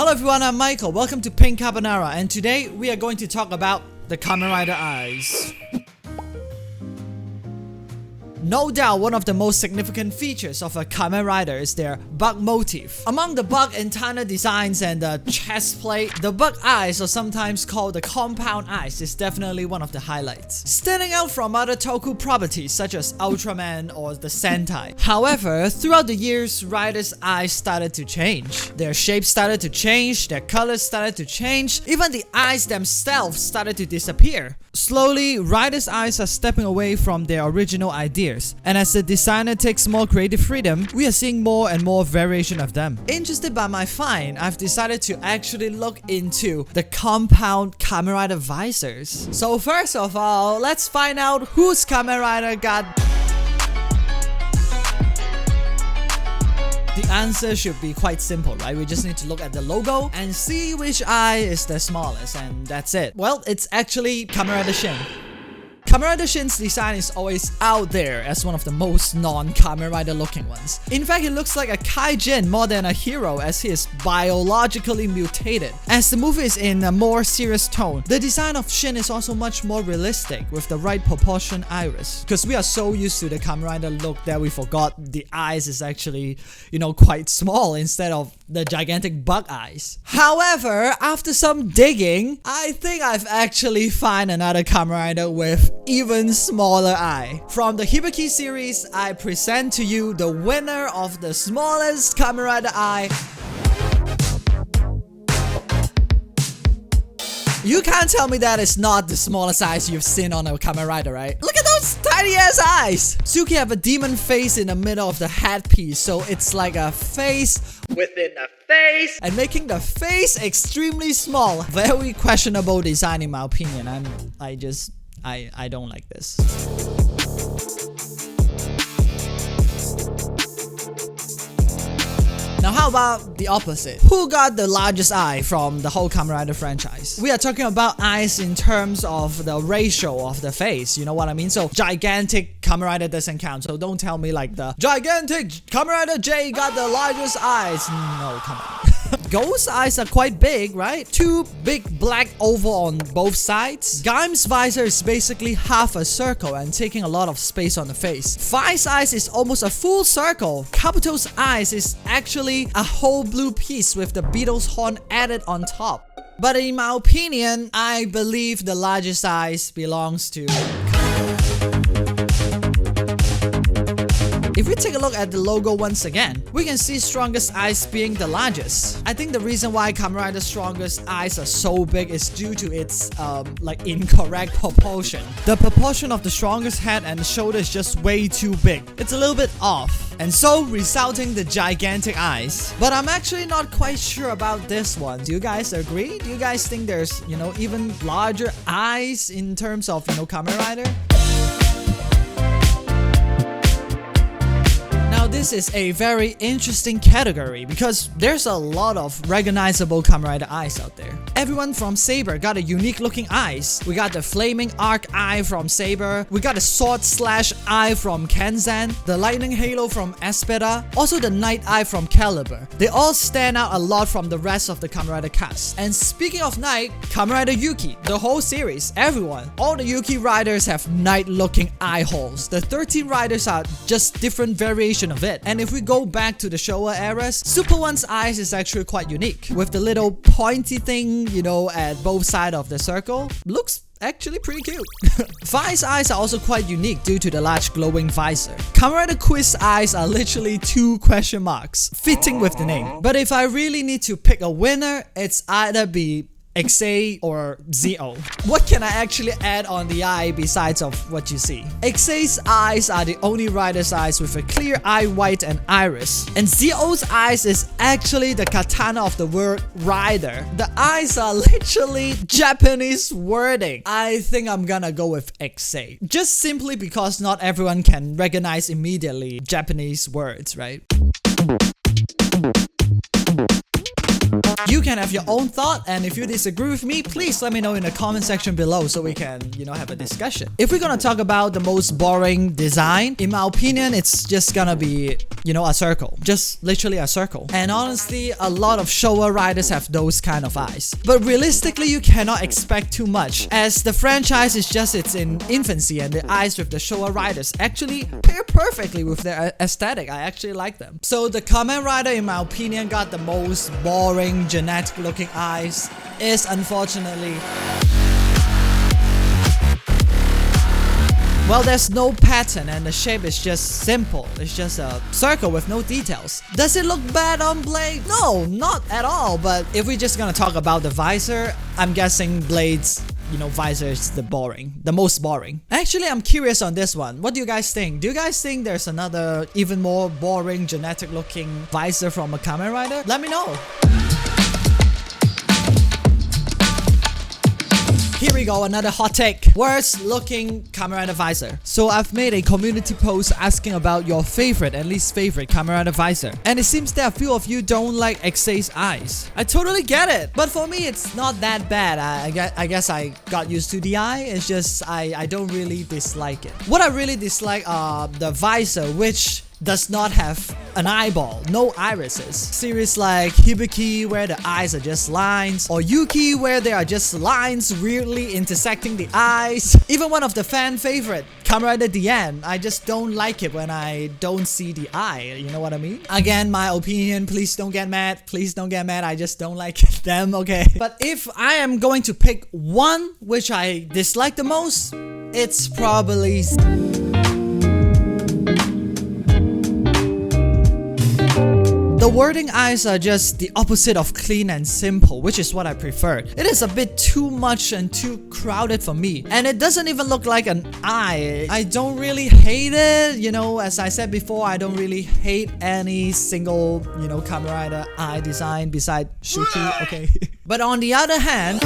Hello everyone, I'm Michael. Welcome to PinkCarbonara, and today we are going to talk about the Kamen Rider eyes. No doubt, one of the most significant features of a Kamen Rider is their bug motif. Among the bug antenna designs and the chest plate, the bug eyes, or sometimes called the compound eyes, is definitely one of the highlights, standing out from other Toku properties such as Ultraman or the Sentai. However, throughout the years, Rider's eyes started to change. Their shape started to change, their colors started to change, even the eyes themselves started to disappear. Slowly, Rider's eyes are stepping away from their original ideas, and as the designer takes more creative freedom, we are seeing more and more variation of them. Interested by my find, I've decided to actually look into the compound Kamen Rider Visors. So first of all, let's find out whose Kamen Rider got. The answer should be quite simple, right? We just need to look at the logo and see which eye is the smallest, and that's it. Well, it's actually Kamen Rider Shin. Kamen Rider Shin's design is always out there as one of the most non-Kamen Rider looking ones. In fact, it looks like a kaijin more than a hero, as he is biologically mutated. As the movie is in a more serious tone, the design of Shin is also much more realistic with the right proportion iris. Because we are so used to the Kamen Rider look that we forgot the eyes is actually, quite small instead of the gigantic bug eyes. However, after some digging, I think I've actually found another Kamen Rider with even smaller eye. From the Hibiki series, I present to you the winner of the smallest Kamen Rider eye. You can't tell me that it's not the smallest eyes you've seen on a Kamen Rider, right? Look at those tiny ass eyes! Suki have a demon face in the middle of the headpiece, so it's like a face within a face, and making the face extremely small. Very questionable design in my opinion. I don't like this. Now how about the opposite? Who got the largest eye from the whole Kamen Rider franchise? We are talking about eyes in terms of the ratio of the face, you know what I mean? So gigantic Kamen Rider doesn't count, so don't tell me like the gigantic Kamen Rider J got the largest eyes. No, come on. Ghost eyes are quite big, right? Two big black oval on both sides. Gaim's visor is basically half a circle and taking a lot of space on the face. FAIZ eyes is almost a full circle. Kabuto's eyes is actually a whole blue piece with the beetle's horn added on top. But in my opinion, I believe the largest eyes belongs to... If we take a look at the logo once again, we can see strongest eyes being the largest. I think the reason why Kamen Rider's strongest eyes are so big is due to its incorrect proportion. The proportion of the strongest head and shoulder is just way too big. It's a little bit off, and so resulting the gigantic eyes. But I'm actually not quite sure about this one. Do you guys agree? Do you guys think there's, even larger eyes in terms of, Kamen Rider? This is a very interesting category because there's a lot of recognizable Kamen Rider eyes out there. Everyone from Saber got a unique looking eyes. We got the flaming arc eye from Saber. We got the sword slash eye from Kenzan. The lightning halo from Espada. Also the night eye from Caliber. They all stand out a lot from the rest of the Kamen Rider cast. And speaking of night, Kamen Rider Yuki, the whole series, everyone. All the Yuki riders have night looking eye holes. The 13 riders are just different variation of it. And if we go back to the Showa eras, Super One's eyes is actually quite unique. With the little pointy thing, at both sides of the circle. Looks actually pretty cute. FAIZ eyes are also quite unique due to the large glowing visor. Kamen Rider Quiz eyes are literally 2 question marks, fitting with the name. But if I really need to pick a winner, it's either be XA or ZO. What can I actually add on the eye besides of what you see? XA's eyes are the only rider's eyes with a clear eye white and iris. And ZO's eyes is actually the katana of the word rider. The eyes are literally Japanese wording. I think I'm gonna go with XA. Just simply because not everyone can recognize immediately Japanese words, right? You can have your own thought, and if you disagree with me, please let me know in the comment section below so we can, have a discussion. If we're gonna talk about the most boring design, in my opinion, it's just gonna be, a circle. Just literally a circle. And honestly, a lot of Showa riders have those kind of eyes. But realistically, you cannot expect too much, as the franchise is just in infancy, and the eyes with the Showa riders actually pair perfectly with their aesthetic. I actually like them. So the Kamen Rider, in my opinion, got the most boring, genetic looking eyes is unfortunately... Well, there's no pattern and the shape is just simple. It's just a circle with no details. Does it look bad on Blade? No, not at all. But if we're just gonna talk about the visor, I'm guessing Blade's visor is the most boring. Actually, I'm curious on this one. What do you guys think? Do you guys think there's another even more boring genetic looking visor from a Kamen Rider? Let me know. Here we go, another hot take. Worst looking Kamen Rider visor. So I've made a community post asking about your favorite and least favorite Kamen Rider visor. And it seems that a few of you don't like FAIZ eyes. I totally get it. But for me, it's not that bad. I guess I got used to the eye. It's just I don't really dislike it. What I really dislike are the visor, which does not have an eyeball, no irises. Series like Hibiki, where the eyes are just lines, or Yuki, where there are just lines weirdly intersecting the eyes. Even one of the fan favorite, Kamen Rider Diane, I just don't like it when I don't see the eye, you know what I mean? Again, my opinion, please don't get mad, I just don't like them, okay? But if I am going to pick one which I dislike the most, it's probably... The wording eyes are just the opposite of clean and simple, which is what I prefer. It is a bit too much and too crowded for me, and it doesn't even look like an eye. I don't really hate it, as I said before, I don't really hate any single, Kamen Rider eye design beside Shuki, okay? But on the other hand,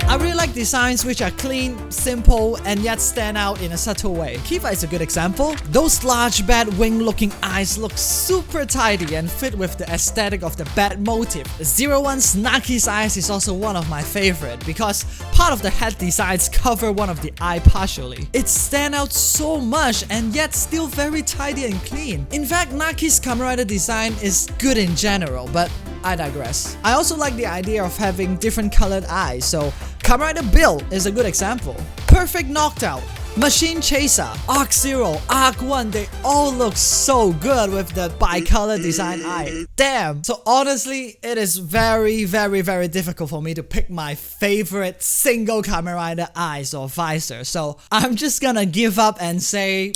I really like designs which are clean, simple, and yet stand out in a subtle way. Kiva is a good example. Those large bat wing looking eyes look super tidy and fit with the aesthetic of the bat motif. 01's Naki's eyes is also one of my favorite because part of the head designs cover one of the eye partially. It stands out so much and yet still very tidy and clean. In fact, Naki's Kamen Rider design is good in general, but I digress. I also like the idea of having different colored eyes, so Kamen Rider Bill is a good example. Perfect Knockout, Machine Chaser, Arc Zero, Arc 1, they all look so good with the bicolor design eye. Damn! So honestly, it is very, very, very difficult for me to pick my favorite single Kamen Rider eyes or visor. So I'm just gonna give up and say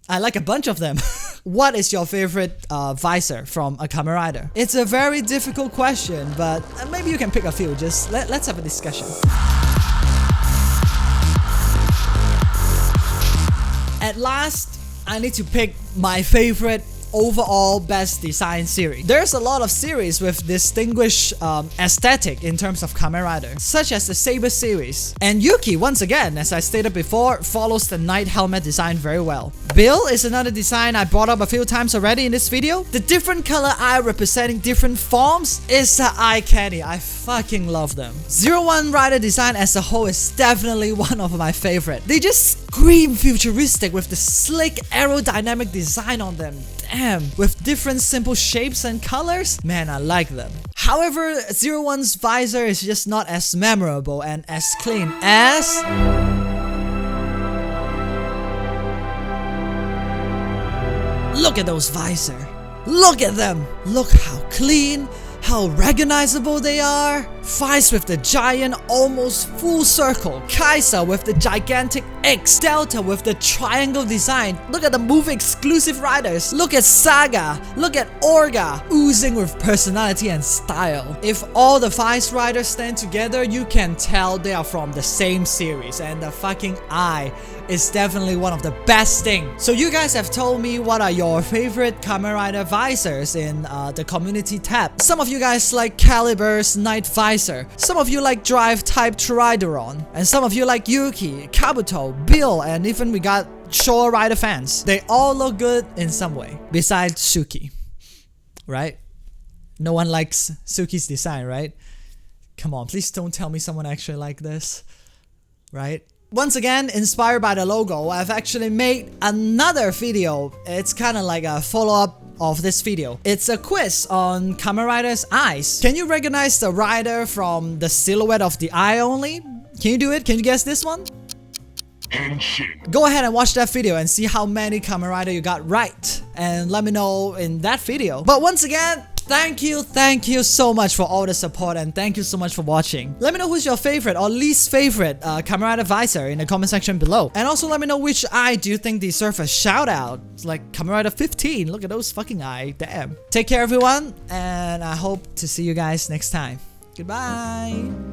I like a bunch of them. What is your favorite visor from a Kamen Rider? It's a very difficult question, but maybe you can pick a few. Just let's have a discussion. At last, I need to pick my favorite overall best design series. There's a lot of series with distinguished aesthetic in terms of Kamen Rider, such as the Saber series. And Yuki, once again, as I stated before, follows the Knight helmet design very well. Bill is another design I brought up a few times already in this video. The different color eye representing different forms is eye candy. I fucking love them. 01 Rider design as a whole is definitely one of my favorite. They just scream futuristic with the slick aerodynamic design on them. Damn, with different simple shapes and colors, man, I like them. However, 01's visor is just not as memorable and as clean as... Look at those visor. Look at them. Look how clean, how recognizable they are. FAIZ with the giant almost full circle, Kaiser with the gigantic X, Delta with the triangle design. Look at the movie exclusive riders. Look at Saga, look at Orga, oozing with personality and style. If all the FAIZ riders stand together, you can tell they are from the same series, and the fucking eye is definitely one of the best things. So you guys have told me what are your favorite Kamen Rider visors in the community tab. Some of you guys like Calibur's Knight Visor, some of you like Drive Type Trideron, and some of you like Yuki, Kabuto, Bill, and even we got Showa Rider fans. They all look good in some way, besides Shuki. right? No one likes Suki's design, right? Come on, please don't tell me someone actually like this, right? Once again, inspired by the logo, I've actually made another video. It's kind of like a follow-up of this video. It's a quiz on Kamen Rider's eyes. Can you recognize the rider from the silhouette of the eye only? Can you do it? Can you guess this one? Go ahead and watch that video and see how many Kamen Rider you got right, and let me know in that video. But once again, thank you so much for all the support, and thank you so much for watching. Let me know who's your favorite or least favorite Kamen Rider Visor in the comment section below. And also let me know which eye do you think deserve a shout out. It's like Kamen Rider 15, look at those fucking eye, damn. Take care everyone, and I hope to see you guys next time. Goodbye.